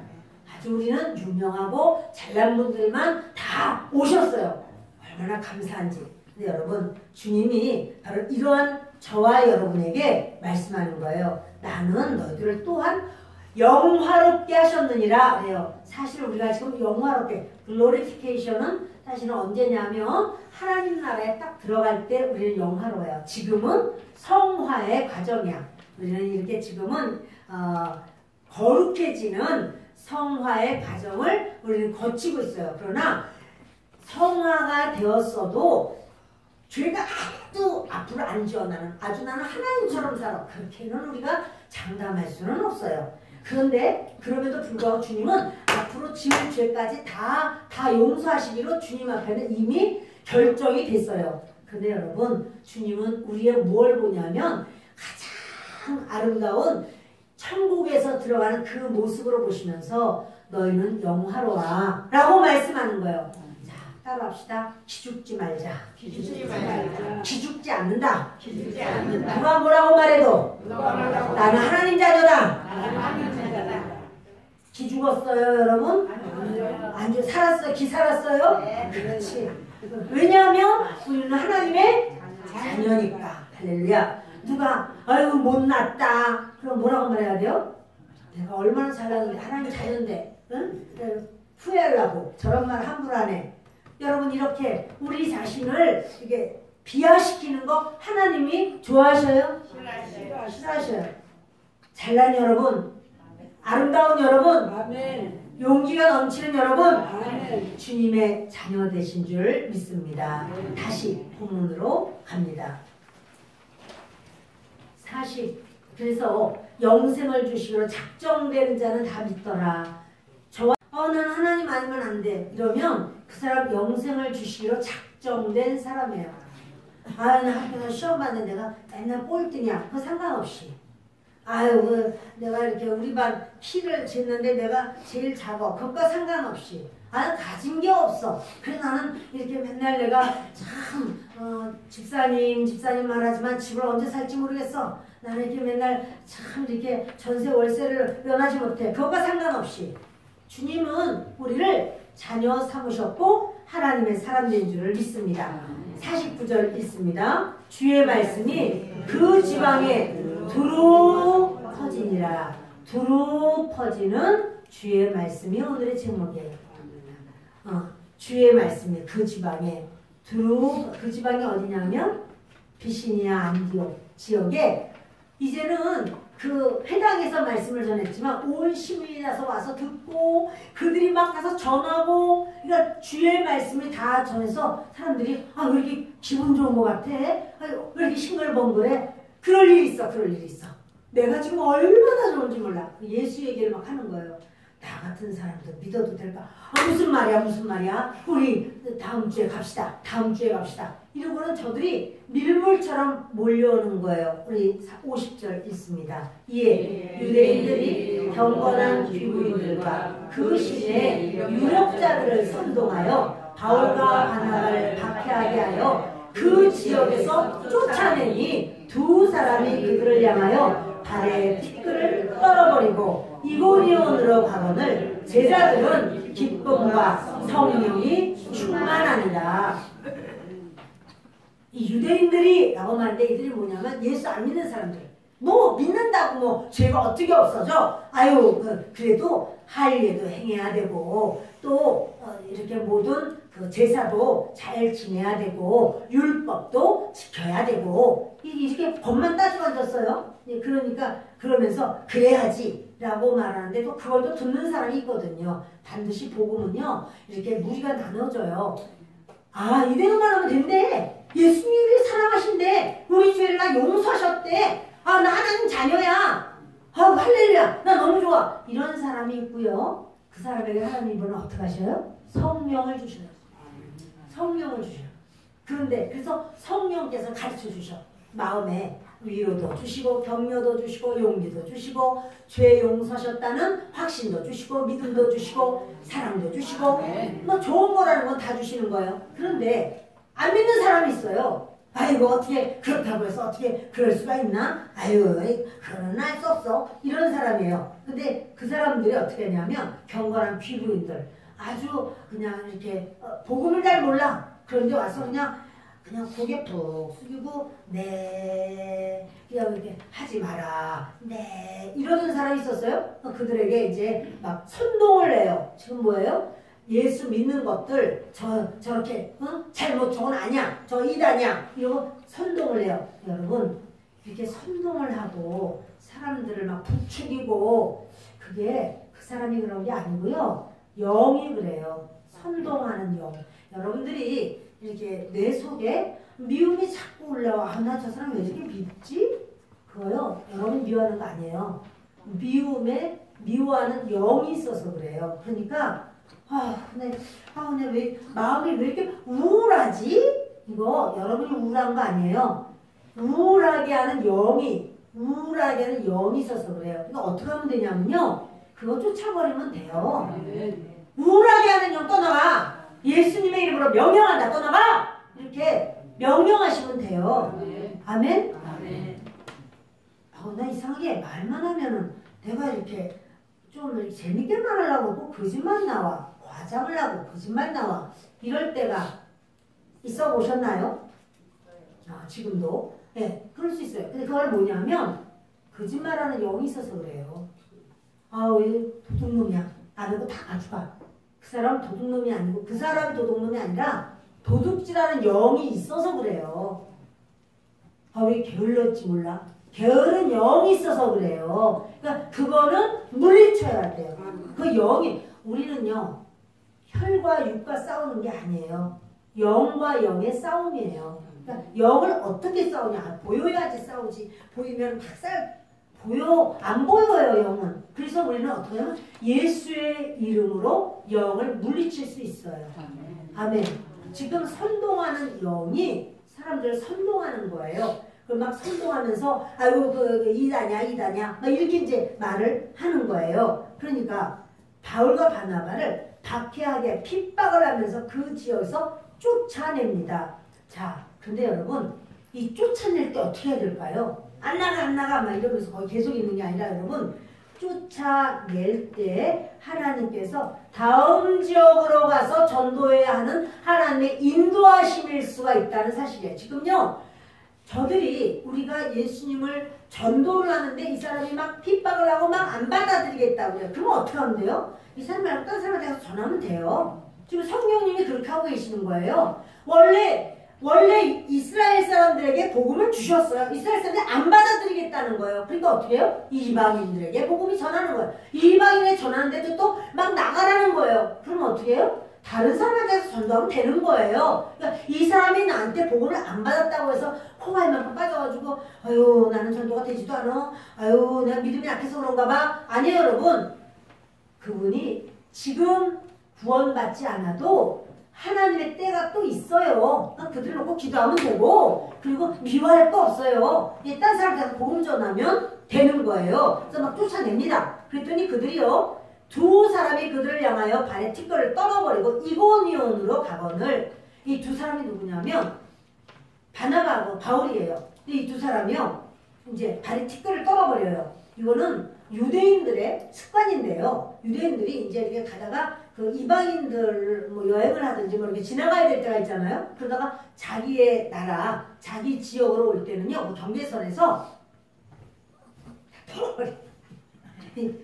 아주 우리는 유명하고 잘난 분들만 다 오셨어요. 얼마나 감사한지. 근데 여러분 주님이 바로 이러한 저와 여러분에게 말씀하는 거예요. 나는 너희들을 또한 영화롭게 하셨느니라 그래요. 사실 우리가 지금 영화롭게 글로리피케이션은 사실은 언제냐면 하나님 나라에 딱 들어갈 때 우리는 영화로워요. 지금은 성화의 과정이야. 우리는 이렇게 지금은 거룩해지는 성화의 과정을 우리는 거치고 있어요. 그러나 성화가 되었어도 죄가 아직도 앞으로 안 지어 나는 아주 나는 하나님처럼 살아. 그렇게는 우리가 장담할 수는 없어요. 그런데 그럼에도 불구하고 주님은 앞으로 지을 죄까지 다 용서하시기로 주님 앞에는 이미 결정이 됐어요. 그런데 여러분 주님은 우리의 뭘 보냐면 가장 아름다운 천국에서 들어가는 그 모습으로 보시면서 너희는 영화로워 라고 말씀하는 거예요. 자, 따라합시다. 기죽지 말자. 기죽지 말자. 기죽지 않는다. 기죽지 않는다. 누가 뭐라고 말해도 나는 하나님 자녀다. 기 죽었어요, 여러분? 아니요. 살았어요. 기 살았어요? 그렇지. 왜냐하면 우리는 하나님의 자녀니까. 할렐루야. 누가 아유 못났다. 그럼 뭐라고 말해야 돼요? 내가 얼마나 잘났는데 하나님 자녀인데 응? 후회하려고 저런 말 함부로 하네. 여러분 이렇게 우리 자신을 이게 비하시키는 거 하나님이 좋아하셔요? 싫어하셔요. 잘난 여러분, 아름다운 여러분, 아멘. 용기가 넘치는 여러분, 아멘. 주님의 자녀 되신 줄 믿습니다. 다시 본문으로 갑니다. 40. 그래서 영생을 주시기로 작정된 자는 다 믿더라. 저와 난 하나님 아니면 안 돼. 이러면 그 사람 영생을 주시기로 작정된 사람이에요. 나 학교에서 시험 봤는데 내가 맨날 꼴등이야. 그거 상관없이. 내가 이렇게 우리 반 키를 쟀는데 내가 제일 작아. 그것과 상관없이. 가진 게 없어. 그래 나는 이렇게 맨날 내가 참 집사님 말하지만 집을 언제 살지 모르겠어. 나는 이렇게 맨날 참 이렇게 전세 월세를 면하지 못해. 그것과 상관없이 주님은 우리를 자녀 삼으셨고 하나님의 사람 된 줄을 믿습니다. 49절 읽습니다. 주의 말씀이 그 지방에 두루 퍼지니라. 두루 퍼지는 주의 말씀이 오늘의 제목이에요. 주의 말씀이 그 지방에 두루, 그 지방이 어디냐면 비시니아 안디옥 지역에 이제는 그 회당에서 말씀을 전했지만 온 시민이 와서 듣고 그들이 막 가서 전하고 그러니까 주의 말씀을 다 전해서 사람들이 왜 이렇게 기분 좋은 것 같아? 왜 이렇게 싱글벙글해? 그럴 일이 있어. 내가 지금 얼마나 좋은지 몰라. 예수 얘기를 막 하는 거예요. 나 같은 사람도 믿어도 될까? 무슨 말이야? 우리 다음 주에 갑시다. 이러고는 저들이 밀물처럼 몰려오는 거예요. 우리 50절 읽습니다. 이에 유대인들이 경건한 귀부인들과 그 시대의 유력자들을 선동하여 바울과 바나바를 박해하게 하여 그 지역에서 쫓아내니 두 사람이 그들을 향하여 발에 티끌을 떨어버리고 이고니온으로 가거늘 제자들은 기쁨과 성령이 충만하니라. 이 유대인들이 라고 말하는데 이들이 뭐냐면 예수 안 믿는 사람들. 믿는다고 죄가 어떻게 없어져? 그래도 할 일도 행해야 되고 또 이렇게 모든 그 제사도 잘 지내야 되고 율법도 지켜야 되고 이렇게 법만 따지고 앉았어요. 그러니까 그러면서 그래야지 라고 말하는데 또 그걸 또 듣는 사람이 있거든요. 반드시 복음은요 이렇게 무리가 나눠져요. 아 이대로만 하면 된대. 예수님이 사랑하신대. 우리 죄를 다 용서하셨대. 아 나 하나님 자녀야. 아 할렐루야. 나 너무 좋아. 이런 사람이 있고요. 그 사람에게 하나님은 어떻게 하셔요? 성령을 주셔요. 성령을 주셔요. 그런데 그래서 성령께서 가르쳐 주셔. 마음에 위로도 주시고 격려도 주시고 용기도 주시고 죄 용서하셨다는 확신도 주시고 믿음도 주시고 사랑도 주시고 뭐 좋은 거라는 건 다 주시는 거예요. 그런데 안 믿는 사람이 있어요. 아이고 어떻게 그렇다고 해서 어떻게 그럴 수가 있나? 아유 그런 할 수 없어. 이런 사람이에요. 근데 그 사람들이 어떻게 하냐면 경건한 귀부인들 아주 그냥 이렇게 복음을 잘 몰라. 그런데 와서 그냥 고개 푹 숙이고 네 그냥 이렇게 하지 마라 네 이러는 사람이 있었어요. 그들에게 이제 막 선동을 해요. 지금 뭐예요? 예수 믿는 것들 저렇게 잘못 저건 아니야 저 이단이야 이러고 선동을 해요. 여러분 이렇게 선동을 하고 사람들을 막 부추기고 그게 그 사람이 그런 게 아니고요. 영이 그래요. 선동하는 영. 여러분들이 이렇게 뇌 속에 미움이 자꾸 올라와. 아, 나 저 사람 왜 이렇게 밉지? 그거요. 여러분 미워하는 거 아니에요. 미워하는 영이 있어서 그래요. 그러니까 근데 왜 마음이 왜 이렇게 우울하지? 이거 여러분이 우울한 거 아니에요. 우울하게 하는 영이 있어서 그래요. 그러니까 어떻게 하면 되냐면요. 그거 쫓아버리면 돼요. 우울하게 하는 영 떠나가. 예수님의 이름으로 명령한다. 떠나가. 이렇게 명령하시면 돼요. 아멘? 나 이상하게 말만 하면은 내가 이렇게 좀 이렇게 재밌게 말하려고 꼭 거짓말 나와. 과장을 하고 거짓말 나와. 이럴 때가 있어 보셨나요? 지금도? 네, 그럴 수 있어요. 근데 그걸 뭐냐면 거짓말하는 영이 있어서 그래요. 왜 도둑놈이야. 나는 거 다 가져가. 그 사람 도둑놈이 아니고 그 사람이 도둑놈이 아니라 도둑질하는 영이 있어서 그래요. 왜 게을렀지 몰라. 게으른 영이 있어서 그래요. 그러니까 그거는 물리쳐야 돼요. 그 영이 우리는요 혈과 육과 싸우는 게 아니에요. 영과 영의 싸움이에요. 그러니까 영을 어떻게 싸우냐. 보여야지 싸우지. 보이면 박살 안 보여요 영은. 그래서 우리는 어떻게 하면 예수의 이름으로 영을 물리칠 수 있어요. 아멘. 지금 선동하는 영이 사람들을 선동하는 거예요. 막 선동하면서 아이고 이다냐 막 이렇게 이제 말을 하는 거예요. 그러니까 바울과 바나바를 박해하게 핍박을 하면서 그 지역에서 쫓아냅니다. 자, 근데 여러분 이 쫓아낼 때 어떻게 해야 될까요? 안 나가 막 이러면서 거기 계속 있는 게 아니라 여러분 쫓아낼 때 하나님께서 다음 지역으로 가서 전도해야 하는 하나님의 인도하심일 수가 있다는 사실이에요. 지금요 저들이 우리가 예수님을 전도를 하는데 이 사람이 막 핍박을 하고 막 안 받아들이겠다고 해요. 그러면 어떻게 하면 돼요? 이 사람 말고 다른 사람한테 가서 전하면 돼요. 지금 성령님이 그렇게 하고 계시는 거예요. 원래 이스라엘 사람들에게 복음을 주셨어요. 이스라엘 사람들이 안 받아들이겠다는 거예요. 그러니까 어떻게 해요? 이방인들에게 복음이 전하는 거예요. 이방인에 전하는데도 또 막 나가라는 거예요. 그럼 어떻게 해요? 다른 사람한테서 전도하면 되는 거예요. 그러니까 이 사람이 나한테 복음을 안 받았다고 해서 코가에만 빠져가지고 아유 나는 전도가 되지도 않아. 아유 내가 믿음이 약해서 그런가 봐. 아니에요 여러분. 그분이 지금 구원받지 않아도 하나님의 때가 또 있어요. 그들을 놓고 기도하면 되고 그리고 미워할 거 없어요. 딴 사람한테 복음 전하면 되는 거예요. 그래서 막 쫓아냅니다. 그랬더니 그들이요. 두 사람이 그들을 향하여 발에 티끌을 떨어버리고 이고니온으로 가거늘. 이 두 사람이 누구냐면 바나바하고 바울이에요. 이 두 사람이요. 이제 발에 티끌을 떨어버려요. 이거는 유대인들의 습관인데요. 유대인들이 이제 이렇게 가다가 그 이방인들 뭐 여행을 하든지 뭐 이렇게 지나가야 될 때가 있잖아요. 그러다가 자기의 나라, 자기 지역으로 올 때는요. 뭐 경계선에서 털어버려요.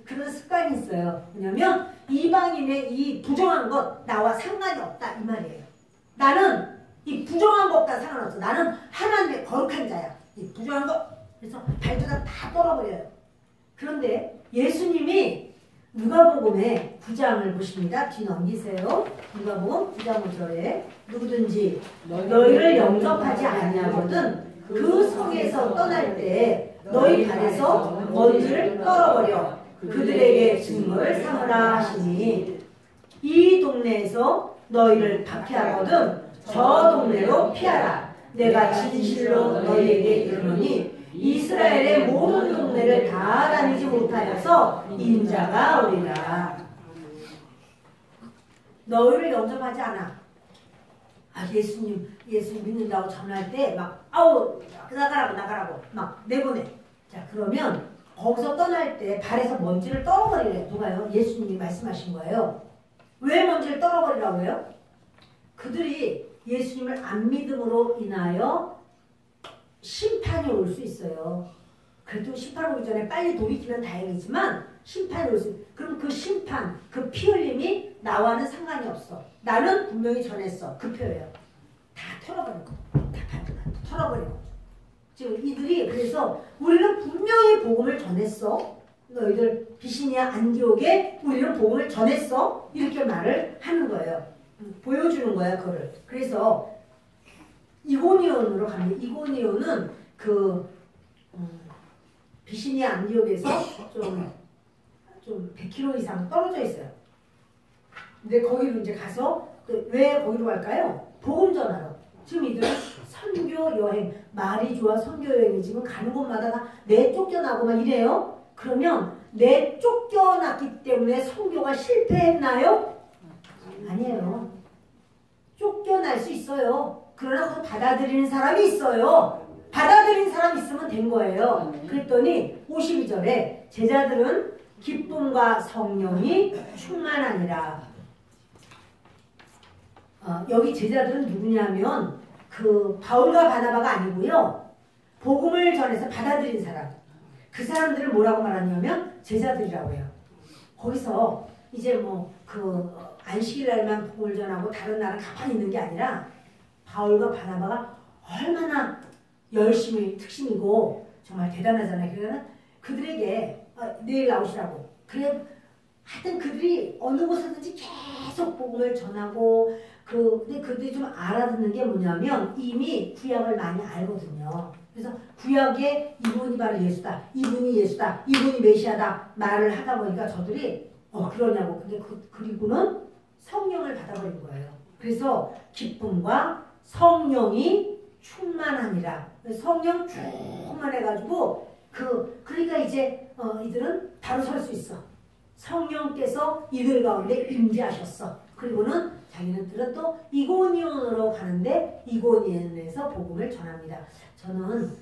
그런 습관이 있어요. 왜냐면 이방인의 이 부정한 것 나와 상관이 없다 이 말이에요. 나는 이 부정한 것과 상관없어. 나는 하나님의 거룩한 자야. 이 부정한 것. 그래서 발도다 다 떨어버려요. 그런데 예수님이 누가복음의 9장을 보십니다. 뒤 넘기세요. 누가복음 9장 5절에 누구든지 너희를 영접하지 아니하거든 그 성에서 떠날 때 너희 발에서 먼지를 떨어버려 그들에게 증거를 삼으라 하시니 이 동네에서 너희를 박해하거든 저 동네로 피하라. 내가 진실로 너희에게 이르노니 이스라엘의 모든 동네를 다 다니지 못하여서 인자가 오리라. 너희를 영접하지 않아. 예수님 믿는다고 전할 때 막 아우 나가라고 막 내보내. 자, 그러면 거기서 떠날 때 발에서 먼지를 떨어버리래. 누가요? 예수님이 말씀하신 거예요. 왜 먼지를 떨어버리라고 해요? 그들이 예수님을 안 믿음으로 인하여 심판이 올 수 있어요. 그래도 심판 오기 전에 빨리 돌이키면 다행이지만 심판이 올 수 있어요. 그럼 그 심판, 그 피 흘림이 나와는 상관이 없어. 나는 분명히 전했어. 그 표예요. 다 털어버리고 다 털어버리고. 지금 이들이 그래서 우리는 분명히 복음을 전했어. 너희들 비시니아 안디옥에 우리는 복음을 전했어. 이렇게 말을 하는 거예요. 보여주는 거야 그거를. 그래서 이고니온으로 갑니다. 이고니온은 그 비시니아 안디옥에서 좀 100km 이상 떨어져 있어요. 근데 거기로 이제 가서 왜 거기로 갈까요? 복음 전하러. 지금 이들은 선교 여행, 말이 좋아 선교 여행이 지금 가는 곳마다 다 내쫓겨나고 막 이래요. 그러면 내쫓겨났기 때문에 선교가 실패했나요? 아니에요. 쫓겨날 수 있어요. 그러나 받아들이는 사람이 있어요. 받아들이는 사람이 있으면 된 거예요. 그랬더니 52절에 제자들은 기쁨과 성령이 충만하니라. 여기 제자들은 누구냐면 그 바울과 바나바가 아니고요. 복음을 전해서 받아들인 사람. 그 사람들을 뭐라고 말하냐면 제자들이라고 해요. 거기서 이제 그 안식일 날만 복음을 전하고 다른 날은 가만히 있는 게 아니라 바울과 바나바가 얼마나 열심히 특심이고 정말 대단하잖아요. 그러면 그들에게 내일 나오시라고. 그래 하여튼 그들이 어느 곳에든지 계속 복음을 전하고 근데 그들이 좀 알아듣는 게 뭐냐면 이미 구약을 많이 알거든요. 그래서 구약에 이분이 바로 예수다, 이분이 예수다, 이분이 메시아다 말을 하다 보니까 저들이 그러냐고. 근데 그리고는 성령을 받아버린 거예요. 그래서 기쁨과 성령이 충만하니라. 성령 충만해가지고 그러니까 이제 이들은 바로 설 수 있어. 성령께서 이들 가운데 임재하셨어. 그리고는 자기네들은 또 이고니온으로 가는데 이고니온에서 복음을 전합니다. 저는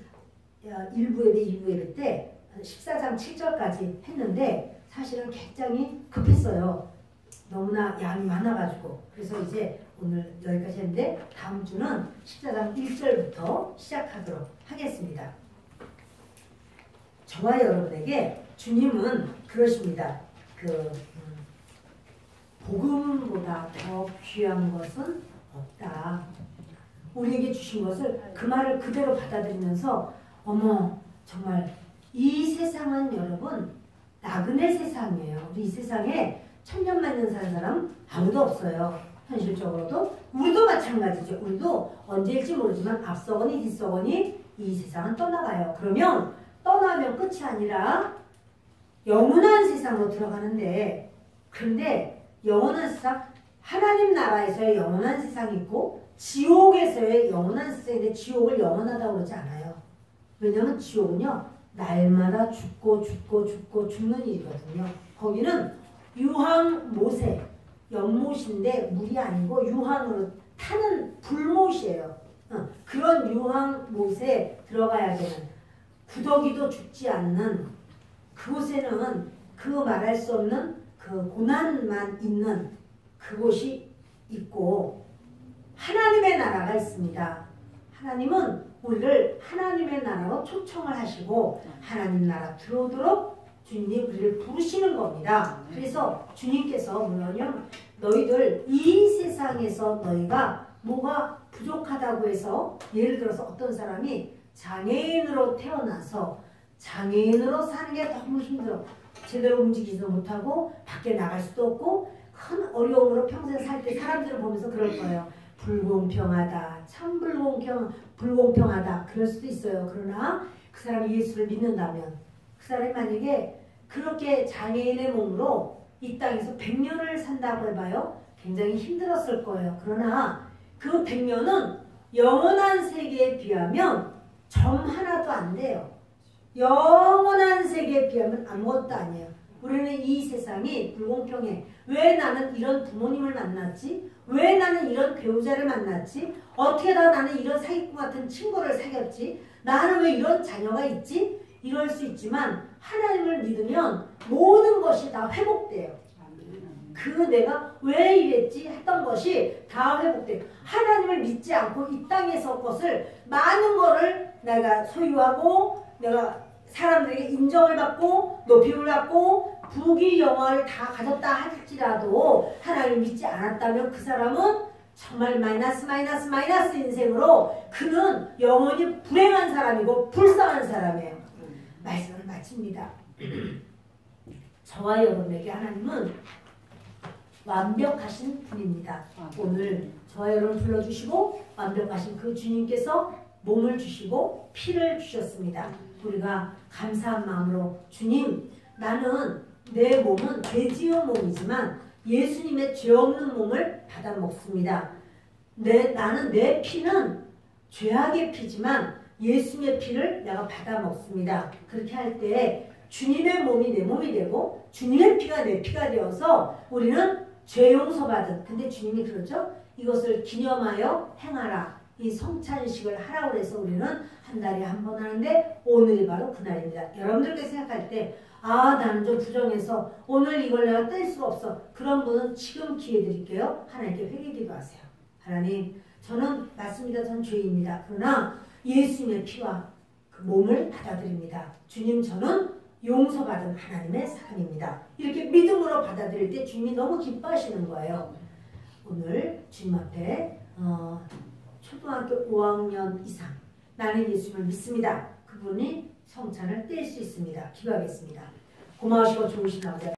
1부 예배, 2부 예배 때 14장 7절까지 했는데 사실은 굉장히 급했어요. 너무나 양이 많아가지고. 그래서 이제 오늘 여기까지 했는데 다음 주는 14장 1절부터 시작하도록 하겠습니다. 저와 여러분에게 주님은 그러십니다. 복음보다 더 귀한 것은 없다. 우리에게 주신 것을 그 말을 그대로 받아들이면서 어머 정말 이 세상은 여러분 나그네 세상이에요. 우리 이 세상에 천년만년 사는 사람 아무도 없어요. 현실적으로도 우리도 마찬가지죠. 우리도 언제일지 모르지만 앞서거니 뒤서거니 이 세상은 떠나가요. 그러면 떠나면 끝이 아니라 영원한 세상으로 들어가는데 그런데 영원한 세상 하나님 나라에서의 영원한 세상이 있고 지옥에서의 영원한 세상인데 지옥을 영원하다고 그러지 않아요. 왜냐하면 지옥은요 날마다 죽고 죽는 일이거든요. 거기는 유황 못에 연못인데 물이 아니고 유황으로 타는 불못이에요. 그런 유황 못에 들어가야 되는 구더기도 죽지 않는 그곳에는 그 말할 수 없는 그 고난만 있는 그곳이 있고 하나님의 나라가 있습니다. 하나님은 우리를 하나님의 나라로 초청을 하시고 하나님 나라 들어오도록 주님이 우리를 부르시는 겁니다. 그래서 주님께서 뭐냐면 너희들 이 세상에서 너희가 뭐가 부족하다고 해서 예를 들어서 어떤 사람이 장애인으로 태어나서 장애인으로 사는 게 너무 힘들어. 제대로 움직이지도 못하고 밖에 나갈 수도 없고 큰 어려움으로 평생 살 때 사람들을 보면서 그럴 거예요. 불공평하다. 참 불공평하다. 그럴 수도 있어요. 그러나 그 사람이 예수를 믿는다면 그 사람이 만약에 그렇게 장애인의 몸으로 이 땅에서 100년을 산다고 해봐요. 굉장히 힘들었을 거예요. 그러나 그 100년은 영원한 세계에 비하면 점 하나도 안 돼요. 영원한 세계에 비하면 아무것도 아니에요. 우리는 이 세상이 불공평해. 왜 나는 이런 부모님을 만났지? 왜 나는 이런 배우자를 만났지? 어떻게 다 나는 이런 사기꾼 같은 친구를 사귀었지? 나는 왜 이런 자녀가 있지? 이럴 수 있지만 하나님을 믿으면 모든 것이 다 회복돼요. 그 내가 왜 이랬지 했던 것이 다 회복돼요. 하나님을 믿지 않고 이 땅에서 것을 많은 거를 내가 소유하고 내가 사람들에게 인정을 받고 높임을 받고 부귀 영화를 다 가졌다 할지라도 하나님을 믿지 않았다면 그 사람은 정말 마이너스 인생으로 그는 영원히 불행한 사람이고 불쌍한 사람이에요. 말씀을 마칩니다. 저와 여러분에게 하나님은 완벽하신 분입니다. 오늘 저와 여러분 불러주시고 완벽하신 그 주님께서 몸을 주시고 피를 주셨습니다. 우리가 감사한 마음으로 주님, 나는 내 몸은 죄지은 몸이지만 예수님의 죄 없는 몸을 받아 먹습니다. 나는 내 피는 죄악의 피지만 예수님의 피를 내가 받아 먹습니다. 그렇게 할 때 주님의 몸이 내 몸이 되고 주님의 피가 내 피가 되어서 우리는 죄 용서받은, 근데 주님이 그러죠? 이것을 기념하여 행하라. 이 성찬식을 하라고 해서 우리는 한 달에 한 번 하는데 오늘이 바로 그날입니다. 여러분들께 생각할 때 나는 좀 부정해서 오늘 이걸 내가 뗄 수가 없어. 그런 분은 지금 기회 드릴게요. 하나님께 회개 기도하세요. 하나님, 저는 맞습니다. 전 죄인입니다. 그러나 예수님의 피와 그 몸을 받아들입니다. 주님, 저는 용서받은 하나님의 사람입니다. 이렇게 믿음으로 받아들일 때 주님이 너무 기뻐하시는 거예요. 오늘 주님 앞에 초등학교 5학년 이상 나는 예수님을 믿습니다. 그분이 성찬을 뗄 수 있습니다. 기도하겠습니다. 고마우시고 좋으신 아버지.